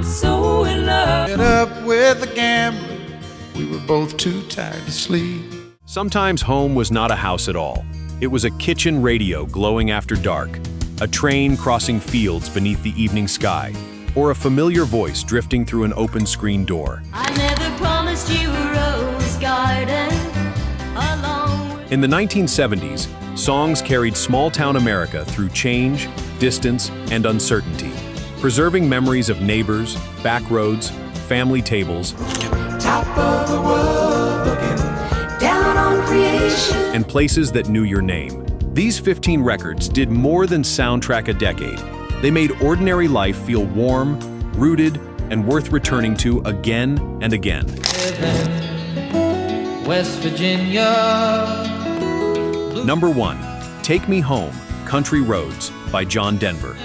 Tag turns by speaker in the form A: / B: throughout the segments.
A: so in love.
B: Get up with a gambler, we were both too tired to sleep.
C: Sometimes home was not a house at all. It was a kitchen radio glowing after dark, a train crossing fields beneath the evening sky, or a familiar voice drifting through an open screen door.
A: I never promised you a rose garden along with...
C: In the 1970s, songs carried small-town America through change, distance, and uncertainty, preserving memories of neighbors, back roads, family tables,
A: Top of the world, looking down on creation.
C: and places that knew your name. These 15 records did more than soundtrack a decade. They made ordinary life feel warm, rooted, and worth returning to again and again.
D: West Virginia.
C: Number 1, Take Me Home, Country Roads by John Denver.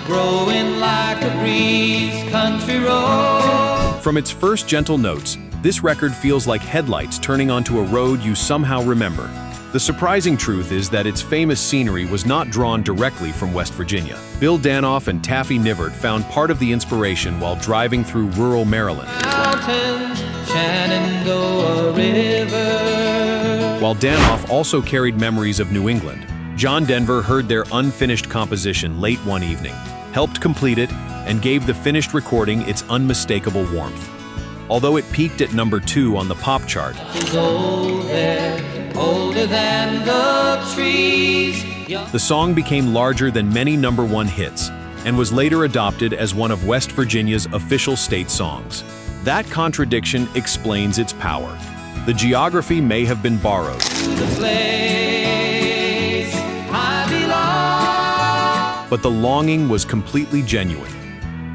D: Growing like a breeze, country road.
C: From its first gentle notes, this record feels like headlights turning onto a road you somehow remember. The surprising truth is that its famous scenery was not drawn directly from West Virginia. Bill Danoff and Taffy Nivert found part of the inspiration while driving through rural Maryland.
D: Mountains, Shenandoah River.
C: While Danoff also carried memories of New England, John Denver heard their unfinished composition late one evening, helped complete it, and gave the finished recording its unmistakable warmth. Although it peaked at number 2 on the pop chart,
D: Older than the trees.
C: the song became larger than many number 1 hits and was later adopted as one of West Virginia's official state songs. That contradiction explains its power. The geography may have been borrowed,
D: The place I belong.
C: but the longing was completely genuine.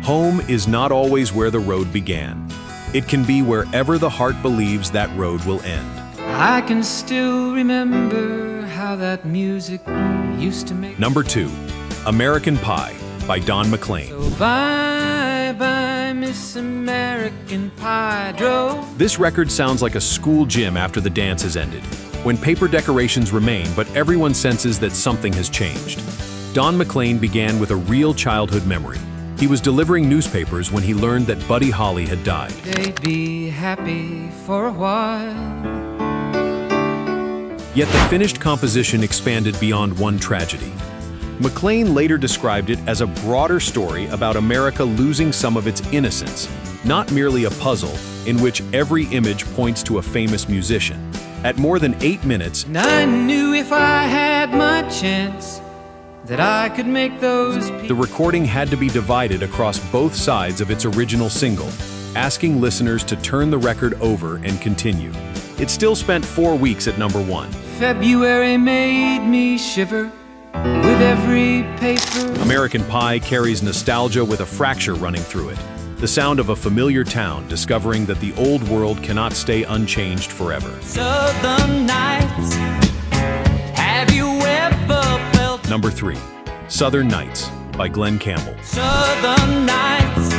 C: Home is not always where the road began. It can be wherever the heart believes that road will end.
D: I can still remember how that music used to make.
C: Number 2, American Pie by Don McLean.
D: So bye bye, Miss American Pie drove.
C: This record sounds like a school gym after the dance has ended, when paper decorations remain but everyone senses that something has changed. Don McLean began with a real childhood memory. He was delivering newspapers when he learned that Buddy Holly had died.
D: They'd be happy for a while.
C: Yet the finished composition expanded beyond one tragedy. McLean later described it as a broader story about America losing some of its innocence, not merely a puzzle in which every image points to a famous musician. At more than 8 minutes,
D: And I knew if I had my chance that I could make those
C: the
D: people.
C: recording had to be divided across both sides of its original single, asking listeners to turn the record over and continue. It still spent 4 weeks at number 1.
D: February made me shiver with every paper.
C: American Pie carries nostalgia with a fracture running through it. The sound of a familiar town discovering that the old world cannot stay unchanged forever.
D: Southern nights, have you ever felt?
C: Number 3, Southern Nights by Glen Campbell.
D: Southern nights,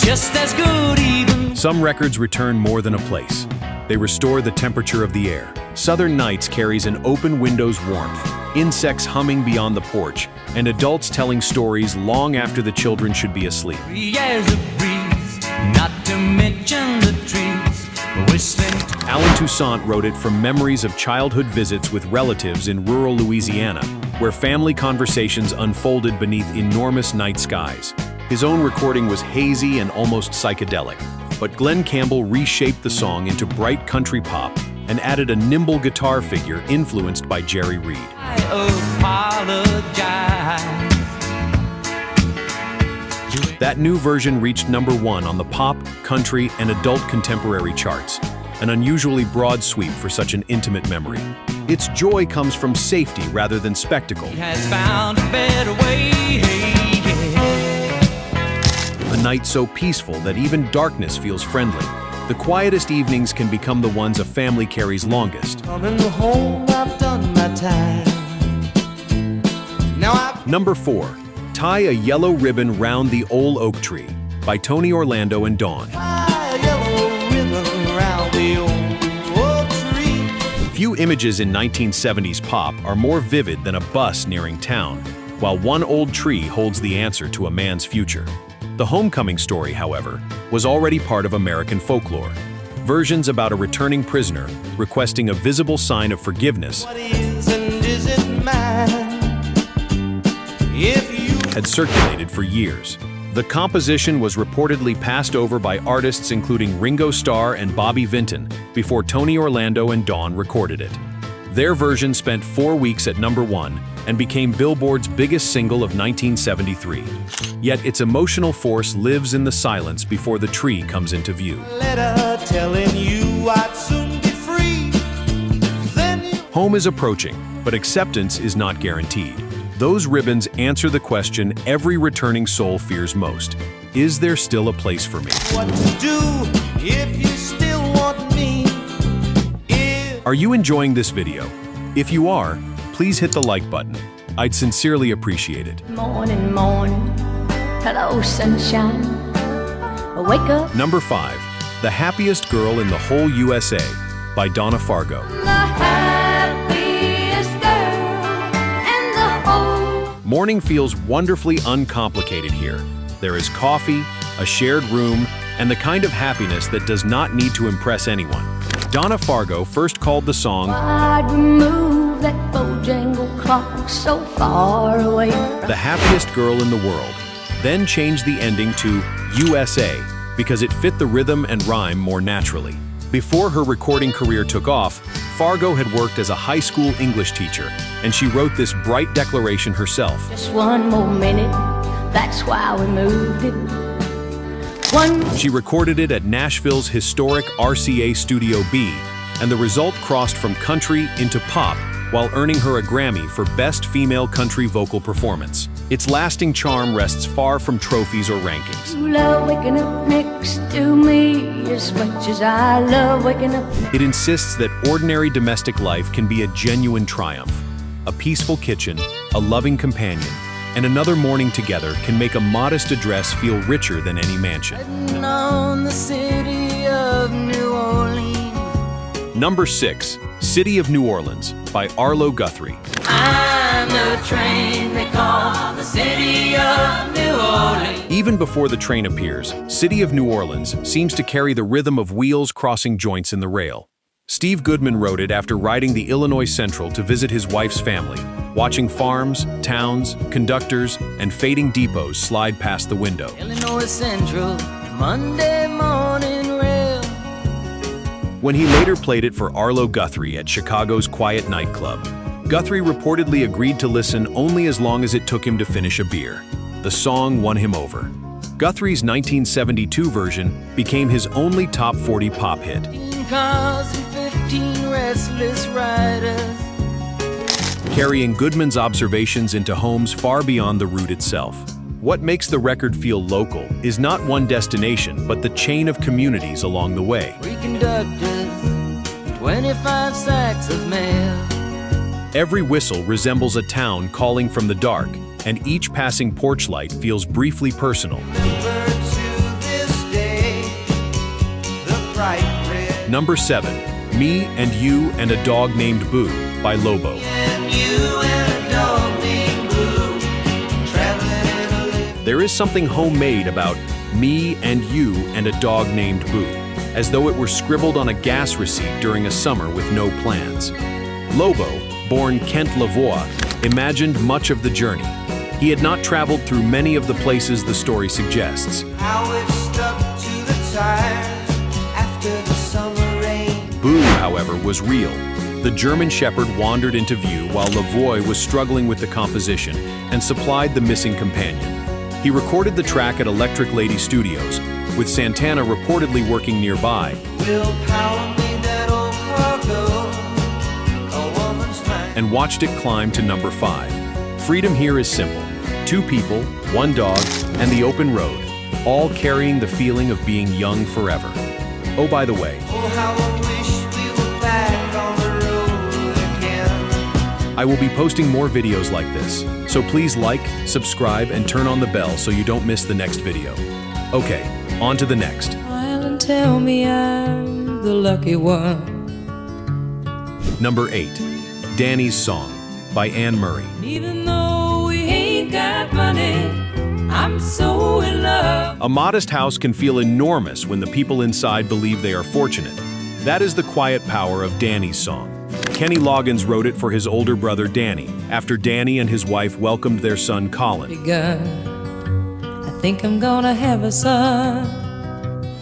D: just as good even.
C: Some records return more than a place. They restore the temperature of the air. Southern Nights carries an open window's warmth, insects humming beyond the porch, and adults telling stories long after the children should be asleep.
D: Free as a breeze, not to mention the trees whistling.
C: Alan Toussaint wrote it from memories of childhood visits with relatives in rural Louisiana, where family conversations unfolded beneath enormous night skies. His own recording was hazy and almost psychedelic, but Glen Campbell reshaped the song into bright country pop and added a nimble guitar figure influenced by Jerry Reed.
D: I apologize.
C: That new version reached number 1 on the pop, country, and adult contemporary charts, an unusually broad sweep for such an intimate memory. Its joy comes from safety rather than spectacle.
D: He has found a better way.
C: A night so peaceful that even darkness feels friendly. The quietest evenings can become the ones a family carries longest.
D: Coming home, I've done my time. Now I've
C: Number 4, Tie a Yellow Ribbon Round the Old Oak Tree by Tony Orlando and Dawn.
D: a yellow ribbon around the old oak tree.
C: Few images in 1970s pop are more vivid than a bus nearing town, while one old tree holds the answer to a man's future. The homecoming story, however, was already part of American folklore. Versions about a returning prisoner requesting a visible sign of forgiveness had circulated for years. The composition was reportedly passed over by artists including Ringo Starr and Bobby Vinton before Tony Orlando and Dawn recorded it. Their version spent 4 weeks at #1 and became Billboard's biggest single of 1973. Yet its emotional force lives in the silence before the tree comes into view. Home is approaching, but acceptance is not guaranteed. Those ribbons answer the question every returning soul fears most. Is there still a place for me?
E: What to do if you still want me?
C: Are you enjoying this video? If you are, please hit the like button. I'd sincerely appreciate it.
A: Morning, morning, hello sunshine, wake up.
C: Number 5, The Happiest Girl in the Whole U.S.A. by Donna Fargo.
A: The happiest girl in the whole.
C: Morning feels wonderfully uncomplicated here. There is coffee, a shared room, and the kind of happiness that does not need to impress anyone. Donna Fargo first called the song
A: I'd remove that Bojangle clock so far away.
C: The Happiest Girl in the World, then changed the ending to U.S.A. because it fit the rhythm and rhyme more naturally. Before her recording career took off, Fargo had worked as a high school English teacher, and she wrote this bright declaration herself.
A: Just one more minute, that's why we moved it.
C: She recorded it at Nashville's historic RCA Studio B, and the result crossed from country into pop while earning her a Grammy for Best Female Country Vocal Performance. Its lasting charm rests far from trophies or rankings.
A: You love waking up next to me as much as I love waking up.
C: It insists that ordinary domestic life can be a genuine triumph. A peaceful kitchen, a loving companion, and another morning together can make a modest address feel richer than any mansion.
E: On the city of New Orleans.
C: Number 6, City of New Orleans by Arlo Guthrie.
E: I'm the train they call the city of New Orleans.
C: Even before the train appears, City of New Orleans seems to carry the rhythm of wheels crossing joints in the rail. Steve Goodman wrote it after riding the Illinois Central to visit his wife's family, watching farms, towns, conductors, and fading depots slide past the window.
E: Illinois Central, Monday morning rail.
C: When he later played it for Arlo Guthrie at Chicago's Quiet Nightclub, Guthrie reportedly agreed to listen only as long as it took him to finish a beer. The song won him over. Guthrie's 1972 version became his only top 40 pop hit.
E: 15 cars and 15 restless riders.
C: Carrying Goodman's observations into homes far beyond the route itself. What makes the record feel local is not one destination, but the chain of communities along the way.
E: 3 conductors, 25 sacks of mail.
C: Every whistle resembles a town calling from the dark, and each passing porch light feels briefly personal. Number 7, Me and You and a Dog Named Boo by Lobo. There is something homemade about Me and You and a Dog Named Boo, as though it were scribbled on a gas receipt during a summer with no plans. Lobo, born Kent Lavoie, imagined much of the journey. He had not traveled through many of the places the story suggests.
E: How it stuck to the tires after the summer rain.
C: Boo, however, was real. The German Shepherd wandered into view while Lavoie was struggling with the composition and supplied the missing companion. He recorded the track at Electric Lady Studios, with Santana reportedly working nearby, and watched it climb to number 5. Freedom here is simple. 2 people, 1 dog, and the open road, all carrying the feeling of being young forever. Oh, by the way, I will be posting more videos like this, so please like, subscribe, and turn on the bell so you don't miss the next video. Okay, on to the next.
D: Smile and tell me I'm the lucky one.
C: Number 8, Danny's Song by Anne Murray.
D: Even though we ain't got money, I'm so in love.
C: A modest house can feel enormous when the people inside believe they are fortunate. That is the quiet power of Danny's song. Kenny Loggins wrote it for his older brother Danny, after Danny and his wife welcomed their son Colin,
E: I think I'm gonna have a son.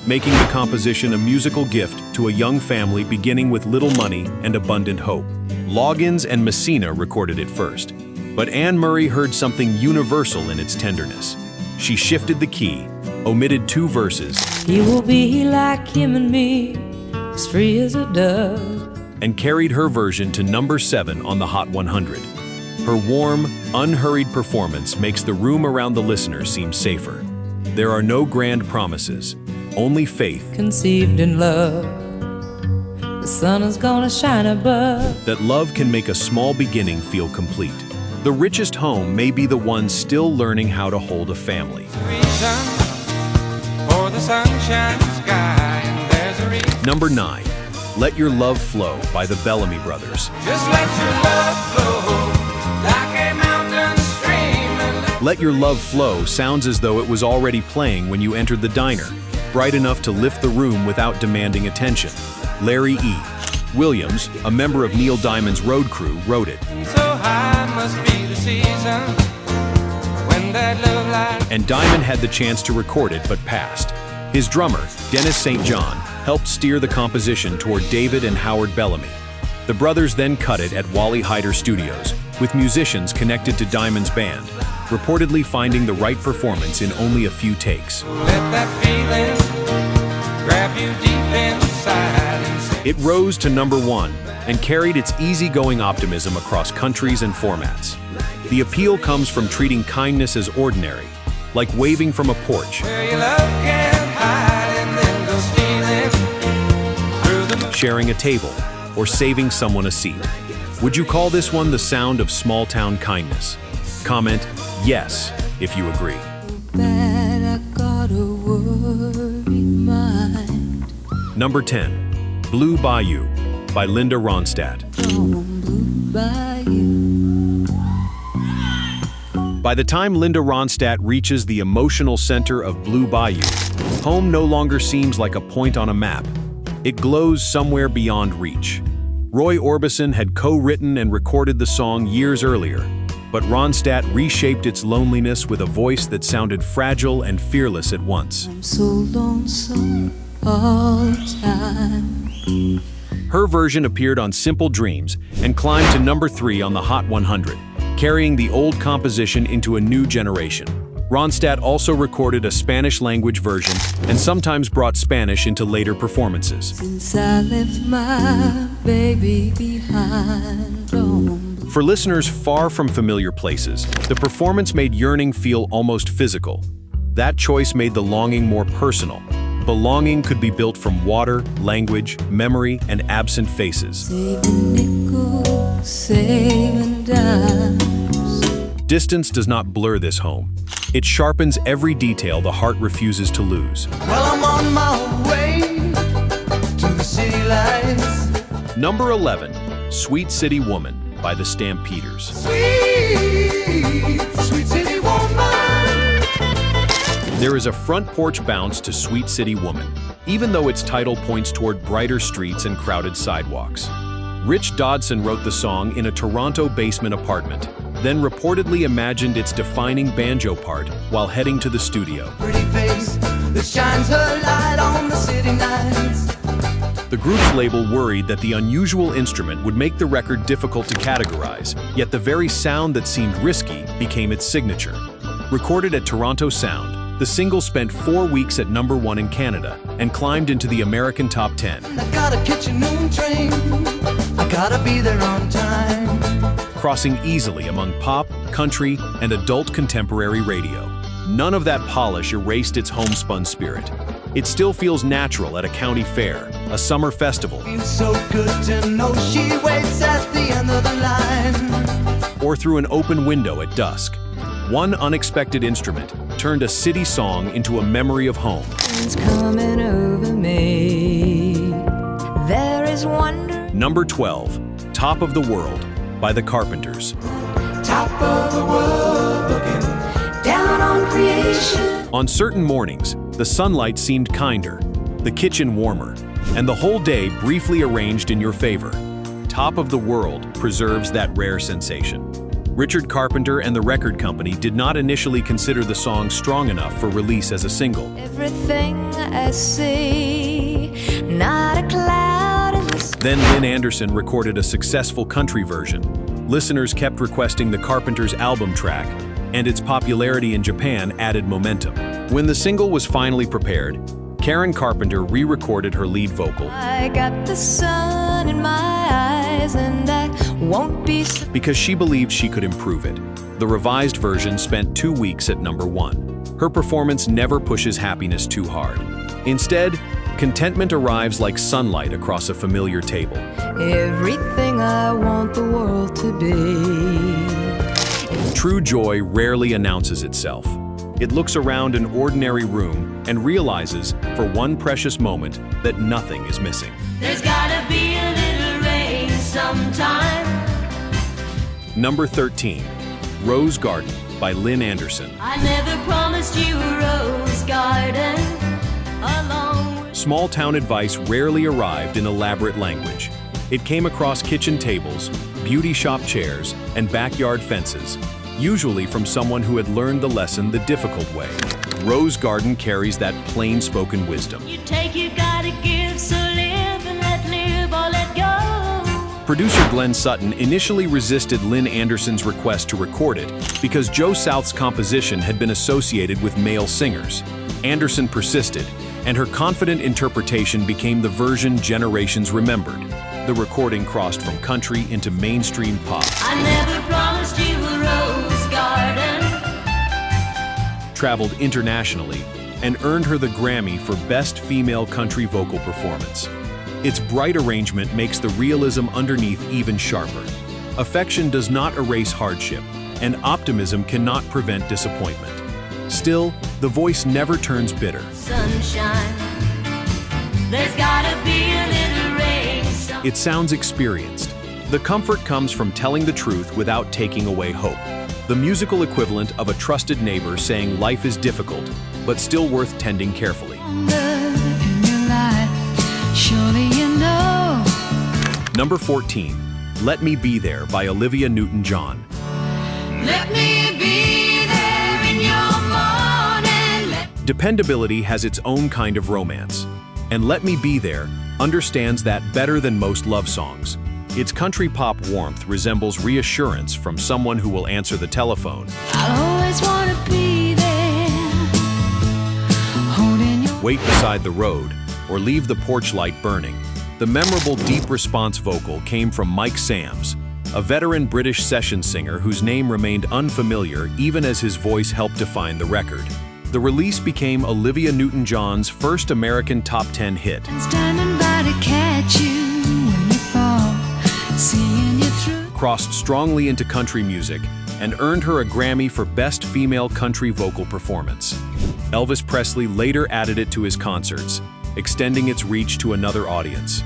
C: making the composition a musical gift to a young family beginning with little money and abundant hope. Loggins and Messina recorded it first, but Anne Murray heard something universal in its tenderness. She shifted the key, omitted 2 verses,
E: He will be like him and me, as free as a dove.
C: and carried her version to number 7 on the Hot 100. Her warm, unhurried performance makes the room around the listener seem safer. There are no grand promises, only faith
E: Conceived in love, the sun is gonna shine above.
C: that love can make a small beginning feel complete. The richest home may be the one still learning how to hold a family.
D: For the sunshine sky, and there's a reason.
C: Number 9, Let Your Love Flow by the Bellamy Brothers.
D: Just let your love flow like a mountain stream. And
C: Let Your Love Flow sounds as though it was already playing when you entered the diner, bright enough to lift the room without demanding attention. Larry E. Williams, a member of Neil Diamond's road crew, wrote it,
D: so high must be the season when that love light.
C: and Diamond had the chance to record it but passed. His drummer, Dennis St. John, helped steer the composition toward David and Howard Bellamy. The brothers then cut it at Wally Heider Studios, with musicians connected to Diamond's band, reportedly finding the right performance in only a few takes.
D: Let that feeling grab you deep inside and say,
C: It rose to number 1 and carried its easygoing optimism across countries and formats. The appeal comes from treating kindness as ordinary, like waving from a porch,
D: where your love can't hide, and then go stealing through the
C: sharing a table, or saving someone a seat. Would you call this one the sound of small-town kindness? Comment yes if you agree.
E: Bad, I got a worried mind.
C: Number 10, Blue Bayou by Linda Ronstadt.
E: On Blue Bayou.
C: By the time Linda Ronstadt reaches the emotional center of Blue Bayou, home no longer seems like a point on a map. It glows somewhere beyond reach. Roy Orbison had co-written and recorded the song years earlier, but Ronstadt reshaped its loneliness with a voice that sounded fragile and fearless at once.
E: I'm so lonesome all the time.
C: Her version appeared on Simple Dreams and climbed to number 3 on the Hot 100, carrying the old composition into a new generation. Ronstadt also recorded a Spanish-language version and sometimes brought Spanish into later performances.
E: Since I left my baby behind on Blue.
C: For listeners far from familiar places, the performance made yearning feel almost physical. That choice made the longing more personal. Belonging could be built from water, language, memory, and absent faces.
E: Saving nickels, saving dimes.
C: Distance does not blur this home. It sharpens every detail the heart refuses to lose.
F: Well, I'm on my way to the city lights.
C: Number 11, Sweet City Woman by the Stampeders.
F: Sweet, sweet city woman.
C: There is a front porch bounce to Sweet City Woman, even though its title points toward brighter streets and crowded sidewalks. Rich Dodson wrote the song in a Toronto basement apartment, then reportedly imagined its defining banjo part while heading to the studio.
F: Pretty face that shines her light on the city nights.
C: The group's label worried that the unusual instrument would make the record difficult to categorize, yet the very sound that seemed risky became its signature. Recorded at Toronto Sound, the single spent 4 weeks at number 1 in Canada and climbed into the American Top 10.
F: I gotta catch a noon train. I gotta be there on time.
C: Crossing easily among pop, country, and adult contemporary radio. None of that polish erased its homespun spirit. It still feels natural at a county fair, a summer festival,
F: Feels so good to know she waits at the end of the line.
C: or through an open window at dusk. One unexpected instrument turned a city song into a memory of home.
E: It's coming over me. There is wonder.
C: Number 12, Top of the World by the Carpenters.
F: Top of the world looking down on creation.
C: On certain mornings, the sunlight seemed kinder, the kitchen warmer, and the whole day briefly arranged in your favor. Top of the World preserves that rare sensation. Richard Carpenter and the record company did not initially consider the song strong enough for release as a single.
A: Everything I see, not a cloud in the sky.
C: Then Lynn Anderson recorded a successful country version. Listeners kept requesting the Carpenters' album track, and its popularity in Japan added momentum. When the single was finally prepared, Karen Carpenter re-recorded her lead vocal.
A: I got the sun in my eyes and I won't be
C: because she believed she could improve it. The revised version spent 2 weeks at #1. Her performance never pushes happiness too hard. Instead, contentment arrives like sunlight across a familiar table.
A: everything I want the world to be.
C: True joy rarely announces itself. It looks around an ordinary room and realizes, for one precious moment, that nothing is missing.
E: There's gotta be a little rain sometime.
C: Number 13, Rose Garden by Lynn Anderson.
E: I never promised you a rose garden along with
C: Small town advice rarely arrived in elaborate language. It came across kitchen tables, beauty shop chairs, and backyard fences, usually from someone who had learned the lesson the difficult way. Rose Garden carries that plain-spoken wisdom.
E: you take, you gotta give, so live and let live or let go.
C: Producer Glen Sutton initially resisted Lynn Anderson's request to record it because Joe South's composition had been associated with male singers. Anderson persisted, and her confident interpretation became the version generations remembered. The recording crossed from country into mainstream pop,
E: I never promised you a rose garden.
C: traveled internationally, and earned her the Grammy for Best Female Country Vocal Performance. Its bright arrangement makes the realism underneath even sharper. Affection does not erase hardship, and optimism cannot prevent disappointment. Still, the voice never turns bitter.
E: Sunshine, there's gotta be a little rain sometime.
C: It sounds experienced. The comfort comes from telling the truth without taking away hope. The musical equivalent of a trusted neighbor saying life is difficult, but still worth tending carefully.
A: Surely you know.
C: Number 14, Let Me Be There by Olivia Newton-John.
E: Let me be there in your morning.
C: Dependability has its own kind of romance, and Let Me Be There understands that better than most love songs. Its country pop warmth resembles reassurance from someone who will answer the telephone.
A: I'll always want to be there, holding your
C: Wait beside the road, or leave the porch light burning. The memorable deep response vocal came from Mike Sams, a veteran British session singer whose name remained unfamiliar even as his voice helped define the record. The release became Olivia Newton-John's first American top 10 hit.
A: standing by to catch you when you fall, seeing you through.
C: Crossed strongly into country music, and earned her a Grammy for Best Female Country Vocal Performance. Elvis Presley later added it to his concerts, extending its reach to another audience.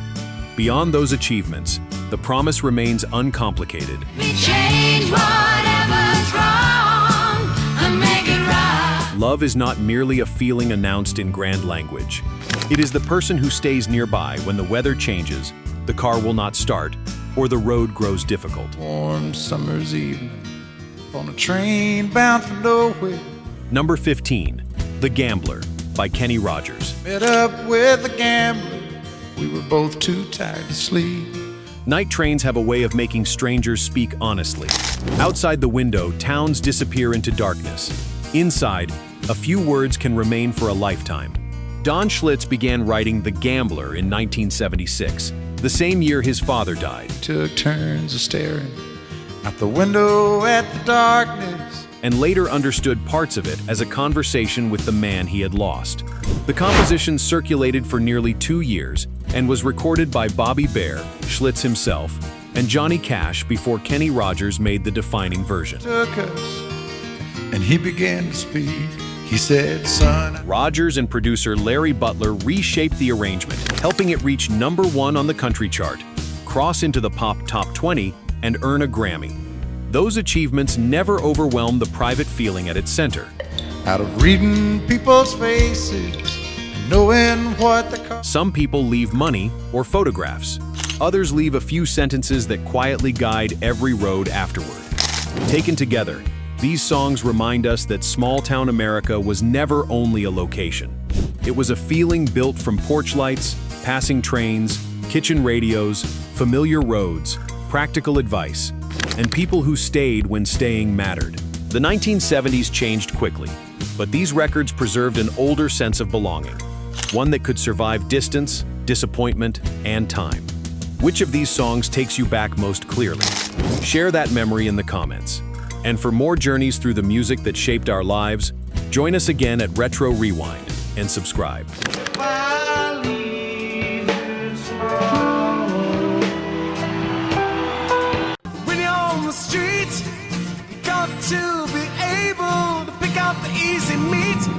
C: Beyond those achievements, the promise remains uncomplicated.
E: Me change whatever's wrong and make it right.
C: Love is not merely a feeling announced in grand language. It is the person who stays nearby when the weather changes, the car will not start, or the road grows difficult.
B: Warm summer's evening on a train bound for nowhere.
C: Number 15, The Gambler by Kenny Rogers.
B: Met up with a gambler. We were both too tired to sleep.
C: Night trains have a way of making strangers speak honestly. Outside the window, towns disappear into darkness. Inside, a few words can remain for a lifetime. Don Schlitz began writing The Gambler in 1976, the same year his father died,
B: Took turns of staring out the window at the darkness.
C: and later understood parts of it as a conversation with the man he had lost. The composition circulated for nearly 2 years and was recorded by Bobby Bare, Schlitz himself, and Johnny Cash before Kenny Rogers made the defining version.
B: Took us, and he began to speak. He said, son,
C: Rogers and producer Larry Butler reshaped the arrangement, helping it reach number 1 on the country chart, cross into the pop top 20, and earn a Grammy. Those achievements never overwhelmed the private feeling at its center.
B: out of reading people's faces and knowing what they cost.
C: Some people leave money or photographs. Others leave a few sentences that quietly guide every road afterward. Taken together, these songs remind us that small-town America was never only a location. It was a feeling built from porch lights, passing trains, kitchen radios, familiar roads, practical advice, and people who stayed when staying mattered. The 1970s changed quickly, but these records preserved an older sense of belonging, one that could survive distance, disappointment, and time. Which of these songs takes you back most clearly? Share that memory in the comments. And for more journeys through the music that shaped our lives, join us again at Retro Rewind and subscribe.
F: When you're on the street, you got to be able to pick out the easy meat.